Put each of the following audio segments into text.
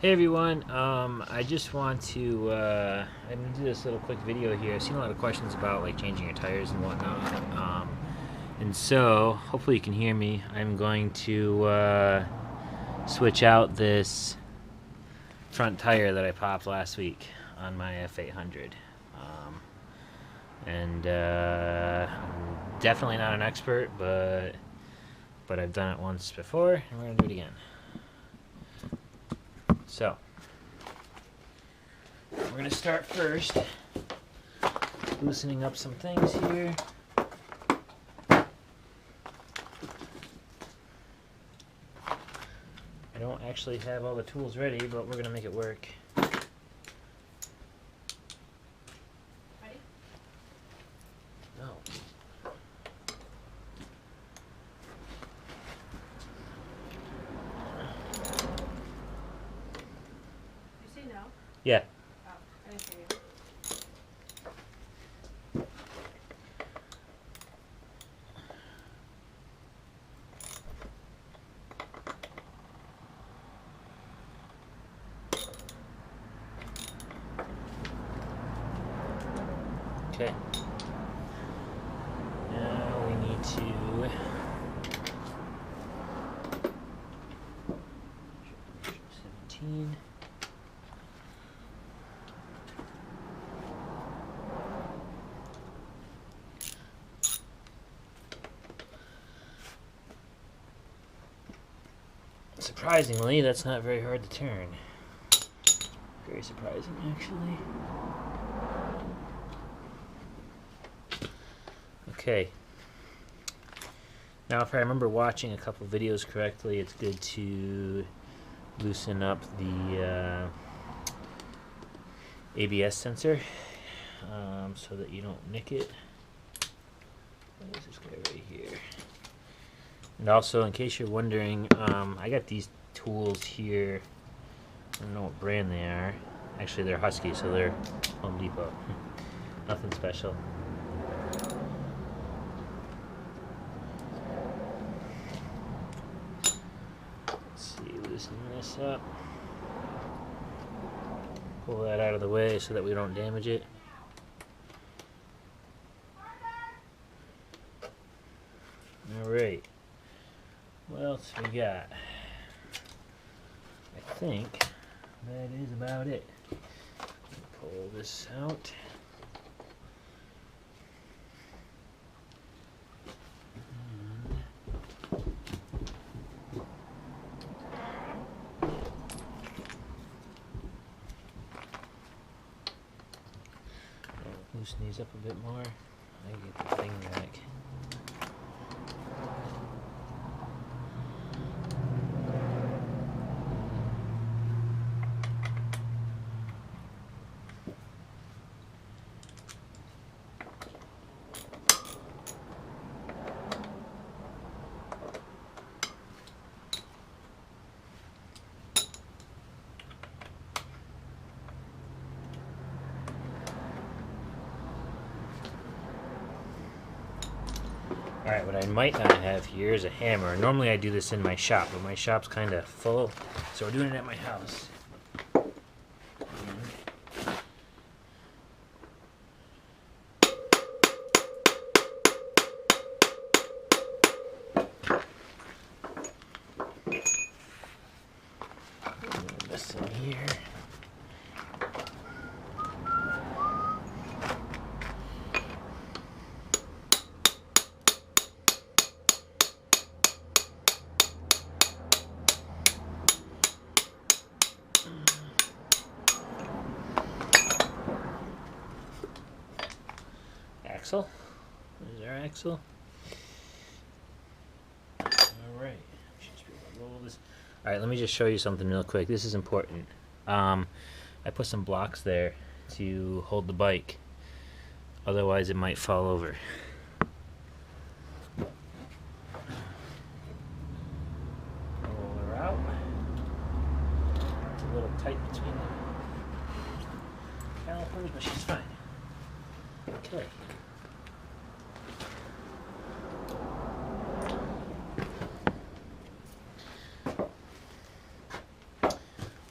Hey everyone, I just want to, I'm going to do this little quick video here. I've seen a lot of questions about like changing your tires and whatnot, and so hopefully you can hear me. I'm going to switch out this front tire that I popped last week on my F800. I'm definitely not an expert, but I've done it once before, and we're going to do it again. So, we're going to start first loosening up some things here. I don't actually have all the tools ready, but we're going to make it work. Ready? No. Did you say no? Yeah. Oh, I didn't hear you. Okay. Now we need to 17. Surprisingly, that's not very hard to turn. Very surprising, actually. Okay. Now, if I remember watching a couple videos correctly, it's good to loosen up the ABS sensor so that you don't nick it. What is this guy right here? And also, in case you're wondering, I got these tools here. I don't know what brand they are. Actually, they're Husky, so they're Home Depot. Nothing special. Let's see, loosen this up. Pull that out of the way so that we don't damage it. Alright. What else we got? I think that is about it. Pull this out. Loosen these up a bit more. I get the thing back. Alright, what I might not have here is a hammer. Normally I do this in my shop, but my shop's kind of full, so we're doing it at my house. This in here. Axle. There's our axle. Alright. Alright, let me just show you something real quick. This is important. I put some blocks there to hold the bike. Otherwise it might fall over. Roll her out. It's a little tight between the calipers, but she's fine. Okay.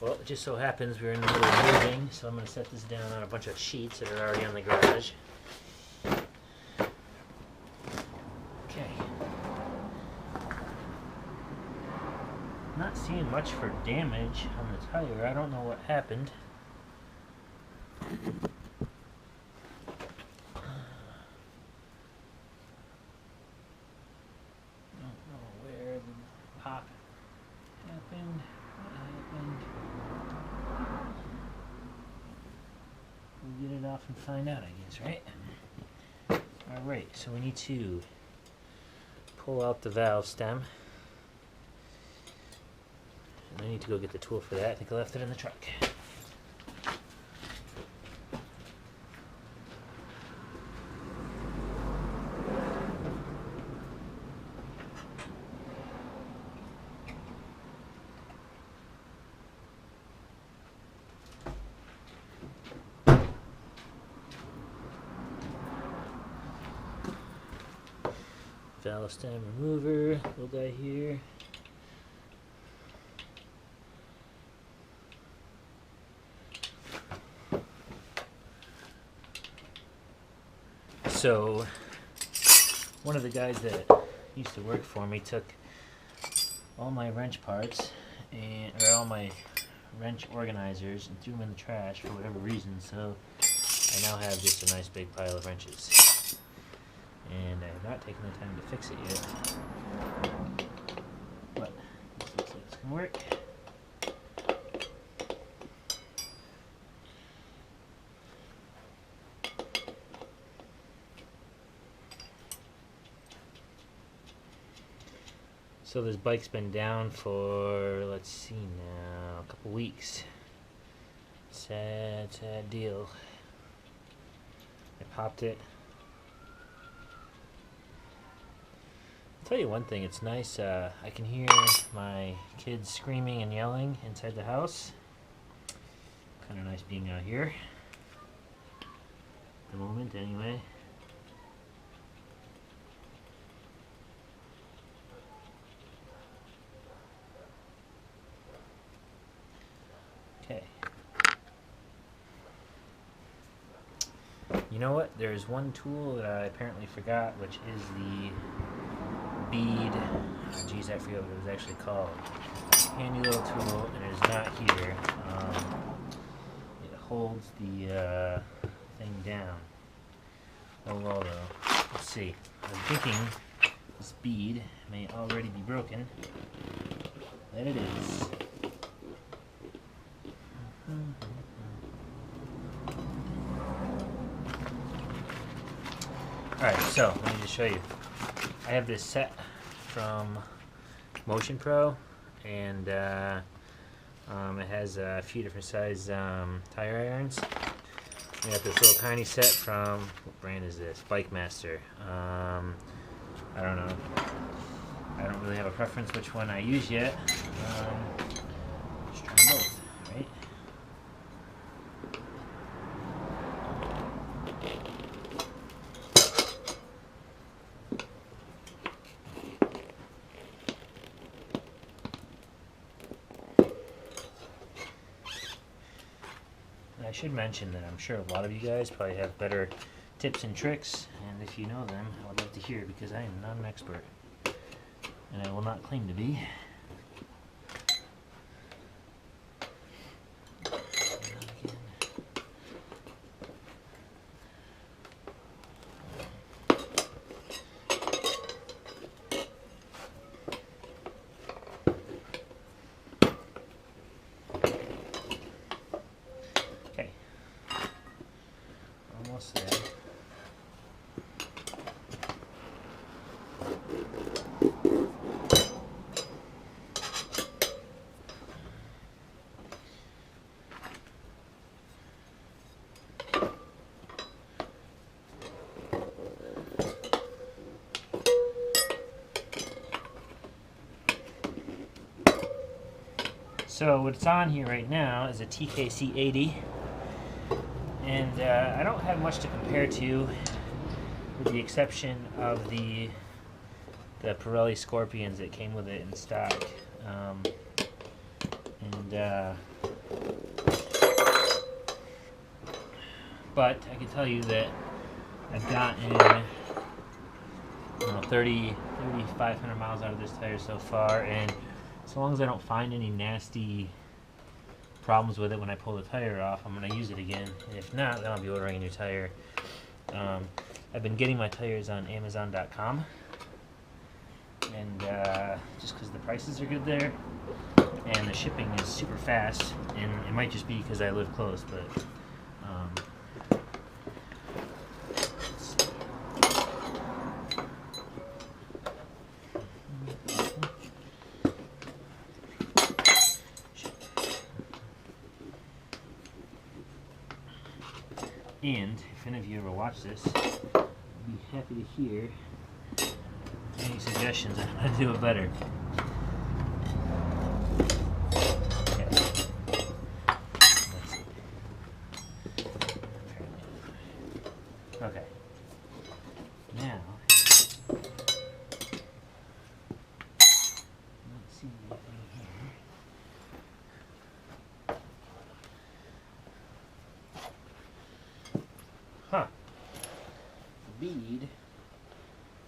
Well, it just so happens we're in the middle of moving, so I'm going to set this down on a bunch of sheets that are already on the garage. Okay. Not seeing much for damage on the tire. I don't know what happened. Pop happened. What happened? We'll get it off and find out, I guess, right? Alright, so we need to pull out the valve stem. And I need to go get the tool for that. I think I left it in the truck. Valve stem remover, little guy here. So, one of the guys that used to work for me took all my wrench parts or all my wrench organizers and threw them in the trash for whatever reason. So I now have just a nice big pile of wrenches. And I have not taken the time to fix it yet. But this looks like it's gonna work. So this bike's been down for, let's see now, a couple weeks. Sad deal. I popped it. I'll tell you one thing, it's nice, I can hear my kids screaming and yelling inside the house. Kind of nice being out here. At the moment, anyway. Okay. You know what? There's one tool that I apparently forgot, which is the bead. Geez, I forget what it was actually called. Handy little tool, and it is not here. It holds the thing down. Oh well, though. Let's see. I'm thinking this bead may already be broken. That it is. Alright, so let me just show you. I have this set from Motion Pro, and it has a few different size tire irons. We got this little tiny set from, what brand is this? Bike Master. I don't know. I don't really have a preference which one I use yet. Just try both, right? I should mention that I'm sure a lot of you guys probably have better tips and tricks, and if you know them, I would love to hear, because I am not an expert, and I will not claim to be. Almost there. So what's on here right now is a TKC 80. And I don't have much to compare to, with the exception of the Pirelli Scorpions that came with it in stock. But I can tell you that I've gotten 3,500 miles out of this tire so far, and so long as I don't find any nasty problems with it when I pull the tire off, I'm going to use it again. And if not, then I'll be ordering a new tire. I've been getting my tires on Amazon.com, and just because the prices are good there, and the shipping is super fast, and it might just be because I live close, but and if any of you ever watch this, I'd be happy to hear any suggestions on how to do it better. Okay. Let's see. Okay. Now, let's see anything here. Huh. The bead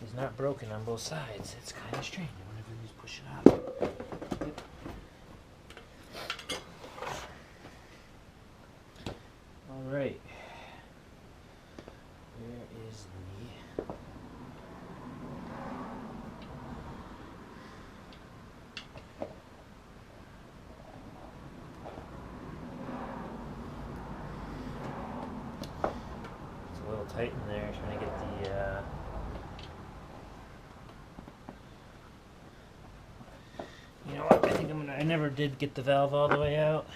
is not broken on both sides. It's kind of strange. I wonder if we can just push it out. Yep. All right. Where is the... It's a little tight in there, trying to get the you know what, I think I never did get the valve all the way out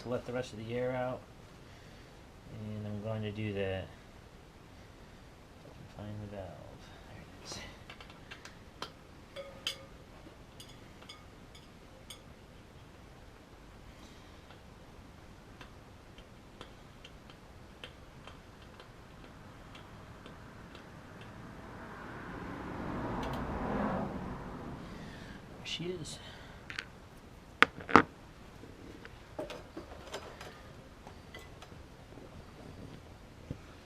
to let the rest of the air out, and I'm going to do that. If I can find the valve. There it is. She is.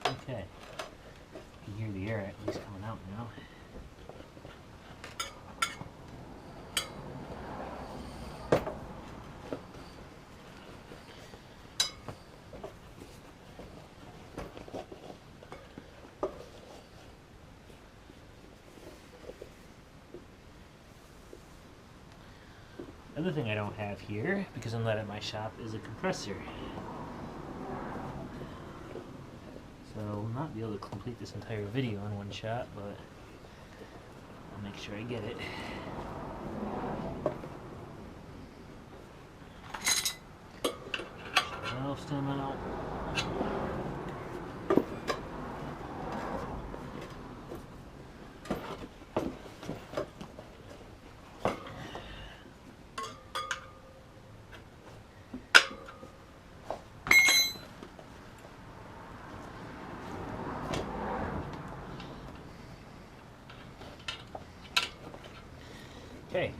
Okay. You can hear the air at least coming out now. Another thing I don't have here, because I'm not at my shop, is a compressor. So I'll not be able to complete this entire video in one shot, but I'll make sure I get it. Valve stem out. Okay,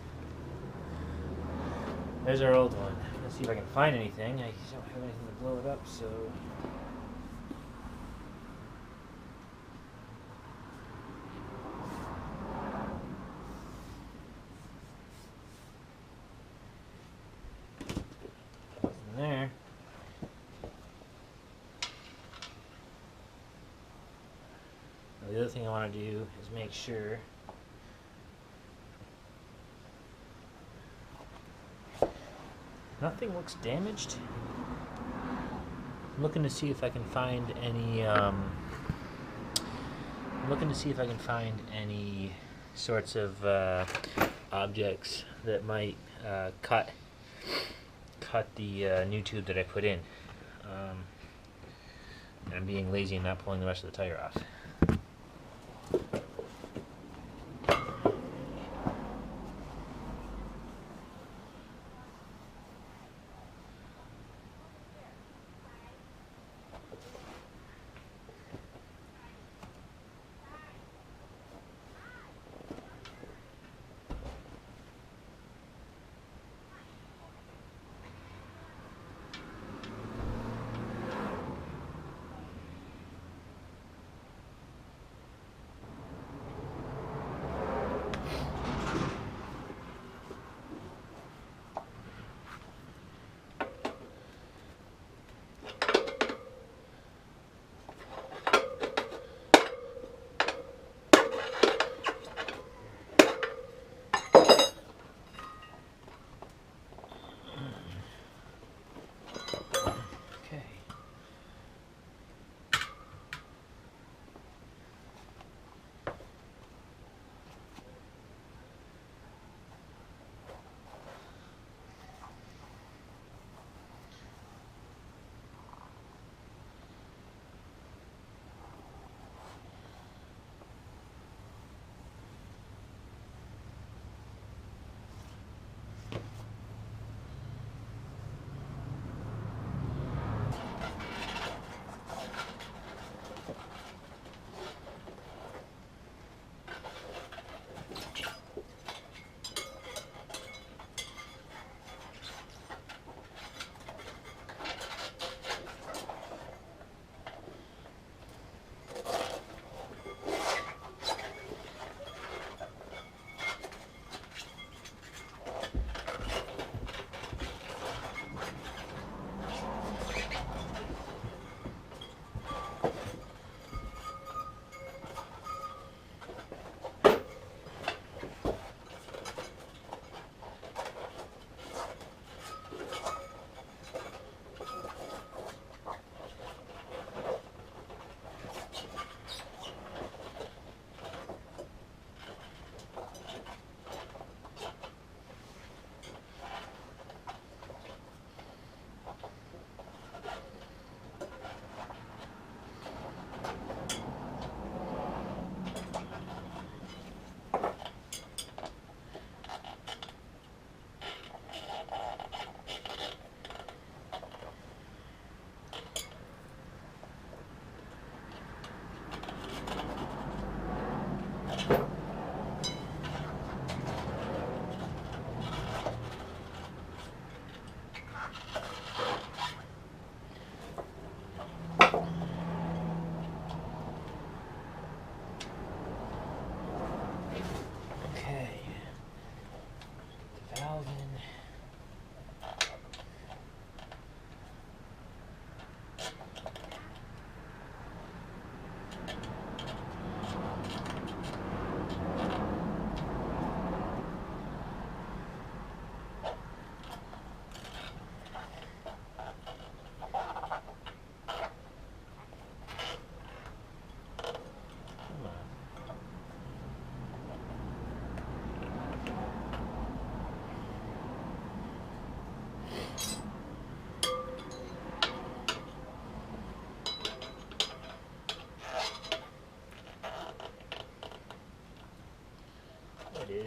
there's our old one. Let's see if I can find anything. I don't have anything to blow it up, so... Nothing there. Now, the other thing I want to do is make sure nothing looks damaged. I'm looking to see if I can find any sorts of objects that might cut the new tube that I put in. And I'm being lazy and not pulling the rest of the tire off.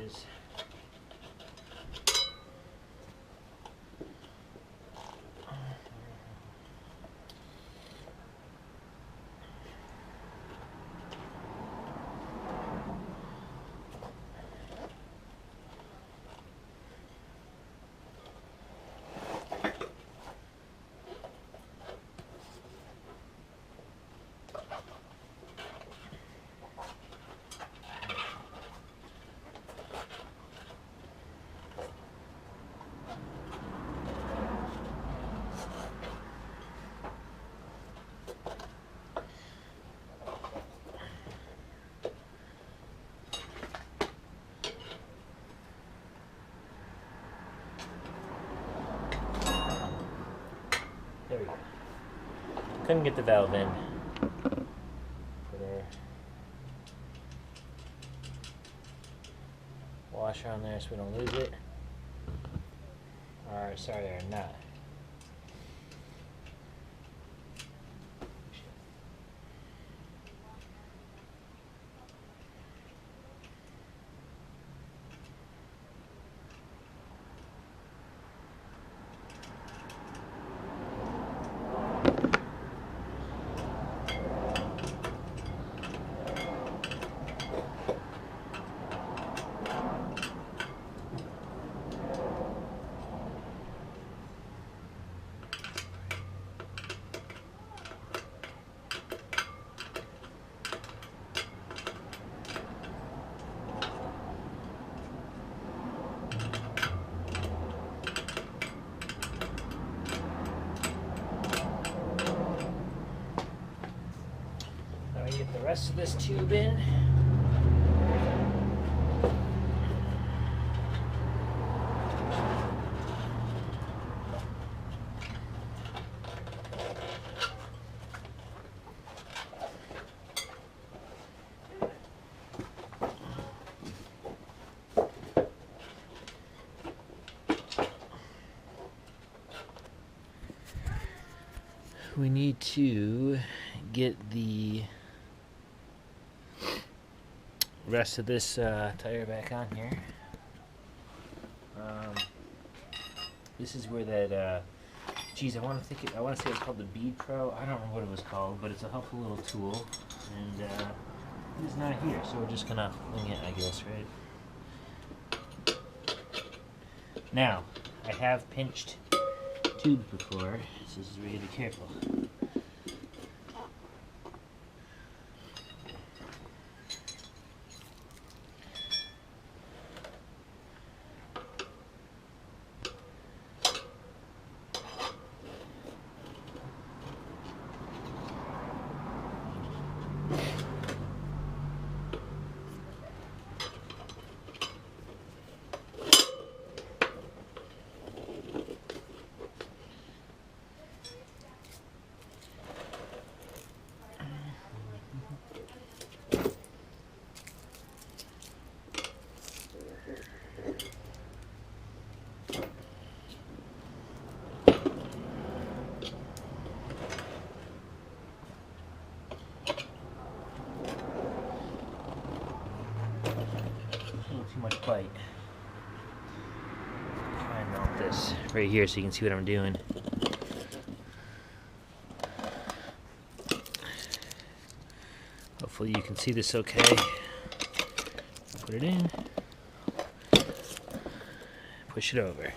is. There we go. Couldn't get the valve in. Put our washer on there so we don't lose it. Or, sorry, our nut. Now we get the rest of this tube in. We need to get the rest of this tire back on here. This is where that geez, I want to say it's called the Bead Pro. I don't remember what it was called, but it's a helpful little tool, and it's not here, so we're just gonna wing it, I guess, right? Now, I have pinched tubes before, so this is where you gotta be careful. Too much bite. Try and mount this right here so you can see what I'm doing. Hopefully you can see this okay. Put it in. Push it over.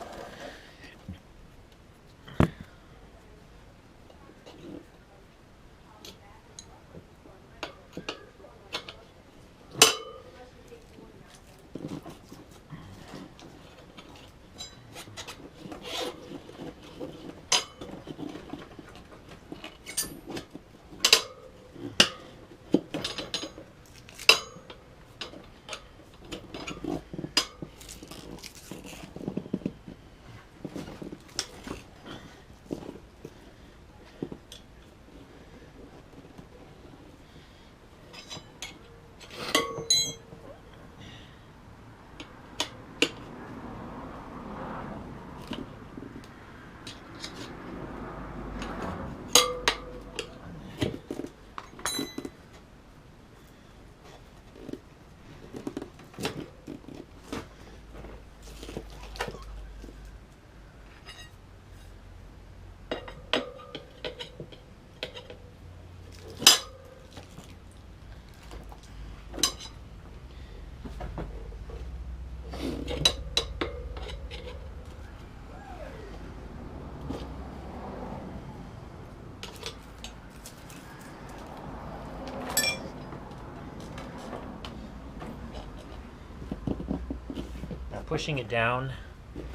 pushing it down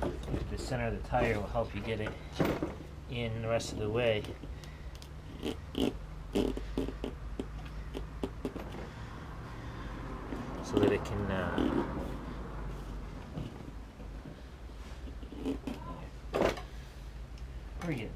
into the center of the tire will help you get it in the rest of the way. So that it can bring it.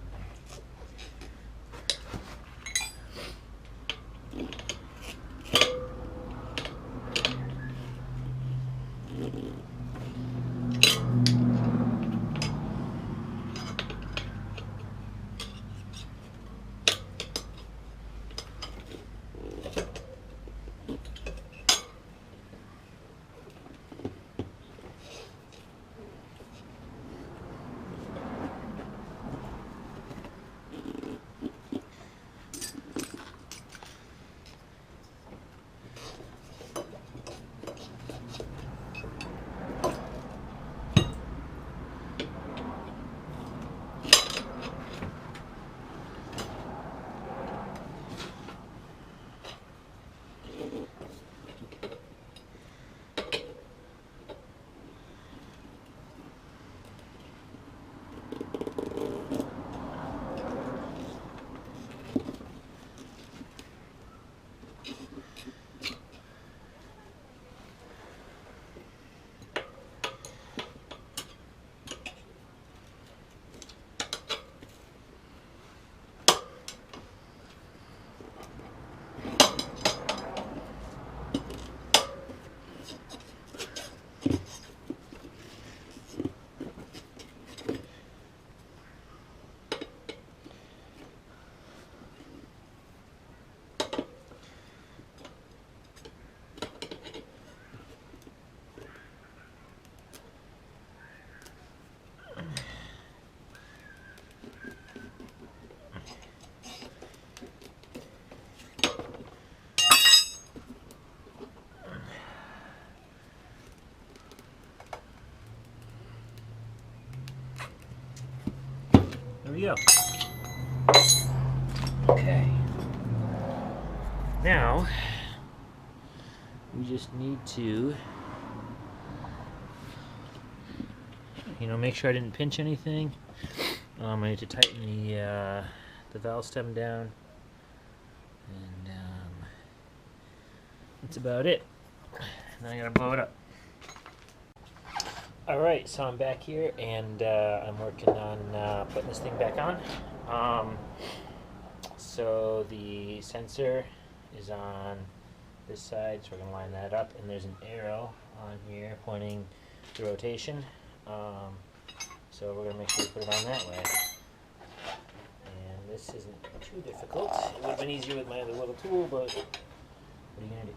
There we go. Okay. Now, we just need to, make sure I didn't pinch anything. I need to tighten the valve stem down, and that's about it. Now I gotta blow it up. Alright, so I'm back here, and I'm working on putting this thing back on. So the sensor is on this side, so we're going to line that up, and there's an arrow on here pointing the rotation. So we're going to make sure we put it on that way. And this isn't too difficult. It would have been easier with my other little tool, but what are you going to do?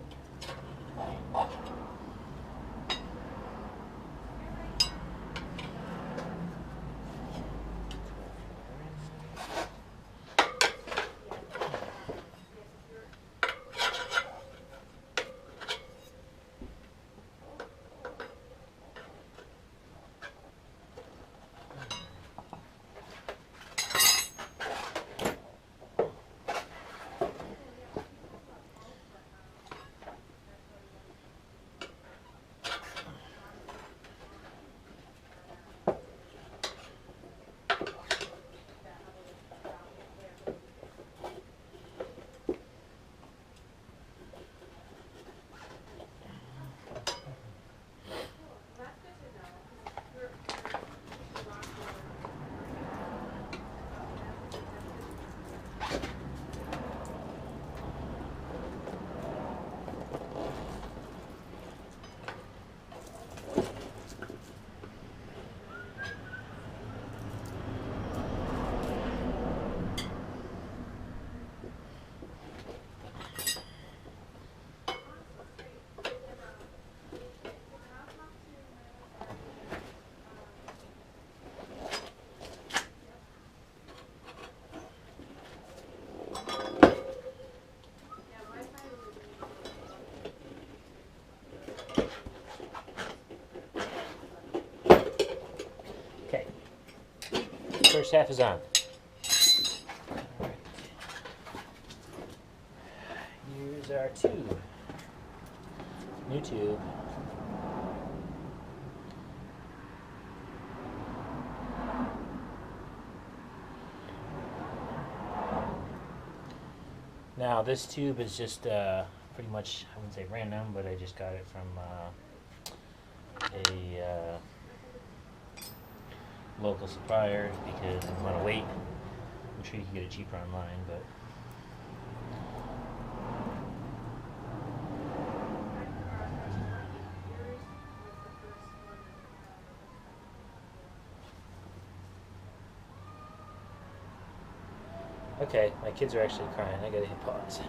First half is on. Alright. Here's our tube. New tube. Now this tube is just pretty much, I wouldn't say random, but I just got it from a local supplier because I didn't want to wait. I'm sure you can get it cheaper online, but okay, my kids are actually crying. I gotta hit pause.